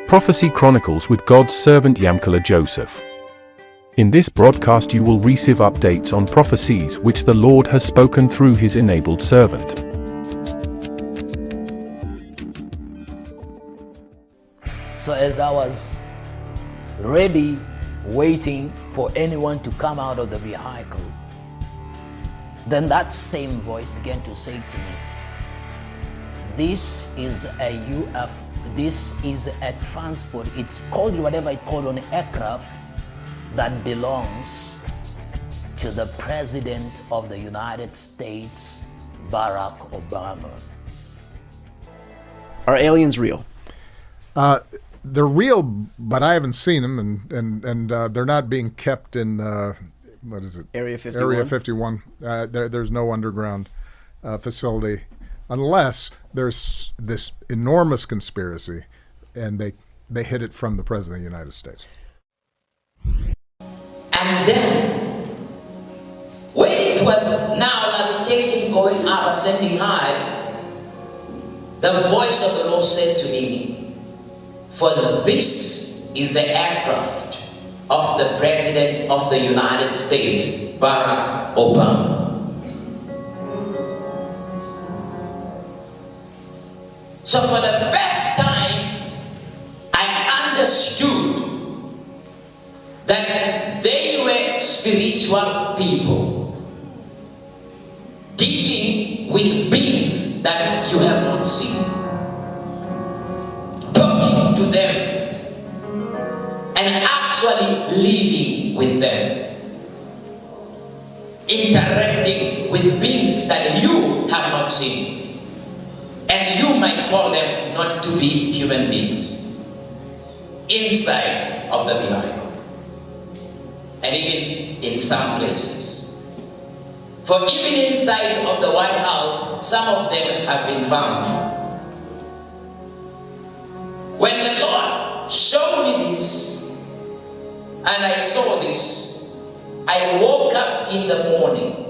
Prophecy Chronicles with God's servant Yamkela Joseph. In this broadcast you will receive updates on prophecies which the Lord has spoken through his enabled servant. So as I was ready, waiting for anyone to come out of the vehicle, then that same voice began to say to me, this is a UF, this is a transport, it's called whatever it's called on aircraft that belongs to the President of the United States, Barack Obama. Are aliens real? They're real, but I haven't seen them, and they're not being kept in what is it? Area 51? Area 51. There's no underground facility, unless there's this enormous conspiracy, and they hid it from the President of the United States. And then, when it was now agitating, going up, ascending high, the voice of the Lord said to me, for this is the aircraft of the President of the United States, Barack Obama. So for the first time, I understood that they were spiritual people dealing with beings that you have not seen, talking to them and actually living with them, interacting with beings that you have not seen, and you might call them not to be human beings inside of the vehicle. And even in some places. For even inside of the White House, some of them have been found. When the Lord showed me this, and I saw this, I woke up in the morning.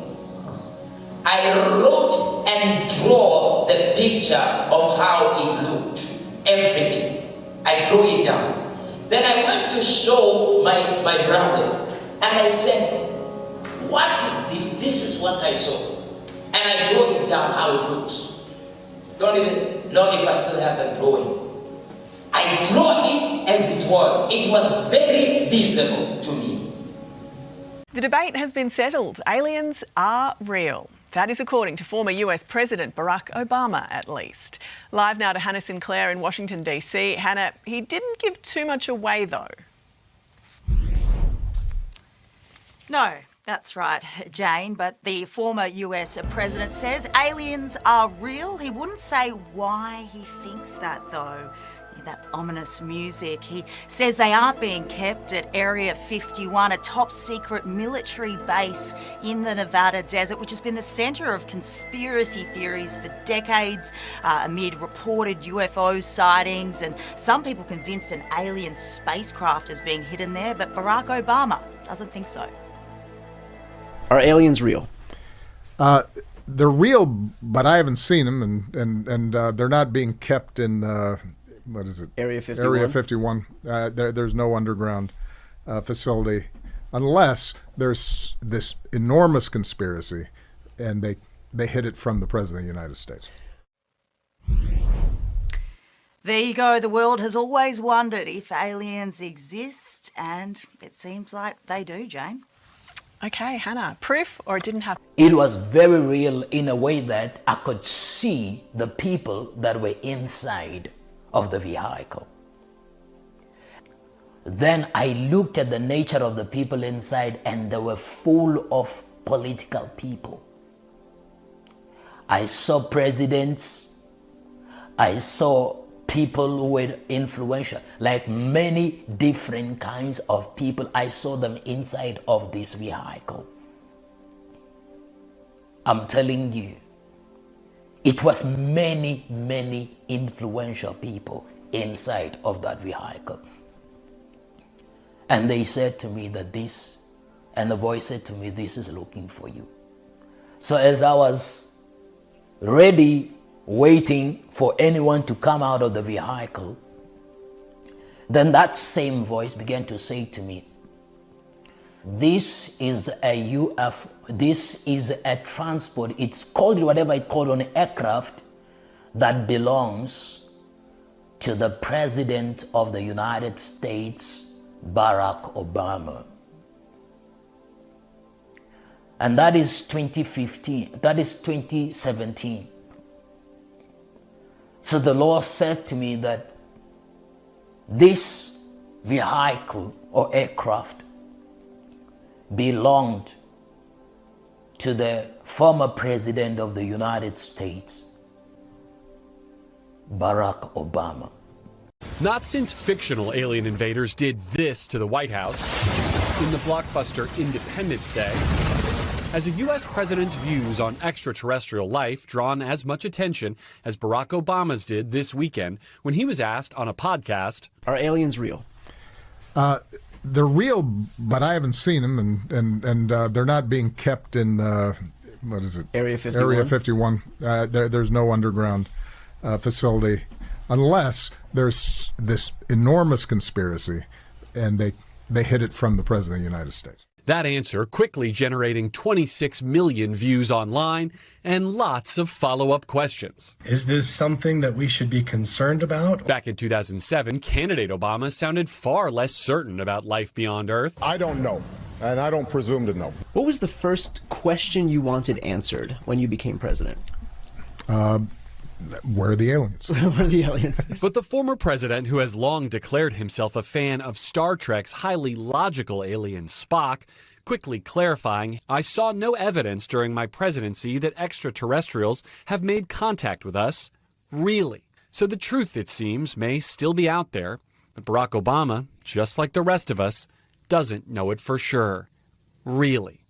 I wrote and drew the picture of how it looked. Everything. I drew it down. Then I went to show my brother. And I said, what is this? This is what I saw. And I drew it down how it looks. Don't even know if I still have the drawing. I drew it as it was. It was very visible to me. The debate has been settled. Aliens are real. That is according to former US President Barack Obama, at least. Live now to Hannah Sinclair in Washington, D.C. Hannah, he didn't give too much away, though. No, that's right, Jane, but the former US president says aliens are real. He wouldn't say why he thinks that, though. That ominous music. He says they aren't being kept at Area 51, a top-secret military base in the Nevada desert, which has been the centre of conspiracy theories for decades, amid reported UFO sightings, and some people convinced an alien spacecraft is being hidden there, but Barack Obama doesn't think so. Are aliens real? They're real, but I haven't seen them, and they're not being kept in what is it? Area 51? Area 51. There's no underground facility, unless there's this enormous conspiracy, and they hid it from the President of the United States. There you go. The world has always wondered if aliens exist, and it seems like they do, Jane. Okay, Hannah, proof or it didn't happen? It was very real in a way that I could see the people that were inside of the vehicle. Then I looked at the nature of the people inside, and they were full of political people. I saw presidents, I saw people who were influential, like many different kinds of people. I saw them inside of this vehicle. I'm telling you, it was many influential people inside of that vehicle. And they said to me that this, and the voice said to me, this is looking for you. So as I was ready, waiting for anyone to come out of the vehicle, Then that same voice began to say to me, this is a UFO, this is a transport, it's called whatever it's called on aircraft that belongs to the President of the United States, Barack Obama. And that is 2015, that is 2017. So the Lord says to me that this vehicle or aircraft belonged to the former President of the United States, Barack Obama. Not since fictional alien invaders did this to the White House in the blockbuster Independence Day has a U.S. president's views on extraterrestrial life drawn as much attention as Barack Obama's did this weekend when he was asked on a podcast, Are aliens real? They're real, but I haven't seen them, and they're not being kept in, what is it? Area 51? Area 51. There's no underground facility unless there's this enormous conspiracy and they hid it from the President of the United States. That answer quickly generating 26 million views online and lots of follow-up questions. Is this something that we should be concerned about? Back in 2007, candidate Obama sounded far less certain about life beyond Earth. I don't know, and I don't presume to know. What was the first question you wanted answered when you became president? Where are the aliens? Where are the aliens? But the former president, who has long declared himself a fan of Star Trek's highly logical alien Spock, quickly clarifying, I saw no evidence during my presidency that extraterrestrials have made contact with us. Really. So the truth, it seems, may still be out there, but Barack Obama, just like the rest of us, doesn't know it for sure. Really.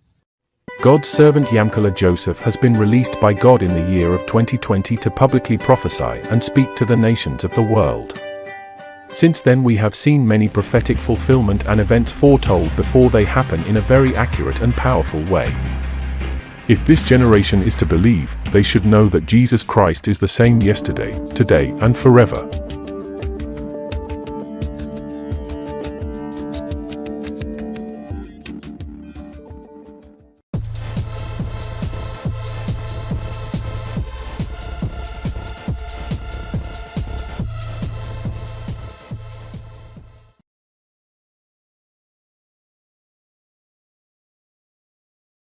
God's servant Yamkela Joseph has been released by God in the year of 2020 to publicly prophesy and speak to the nations of the world. Since then we have seen many prophetic fulfillment and events foretold before they happen in a very accurate and powerful way. If this generation is to believe, they should know that Jesus Christ is the same yesterday, today, and forever.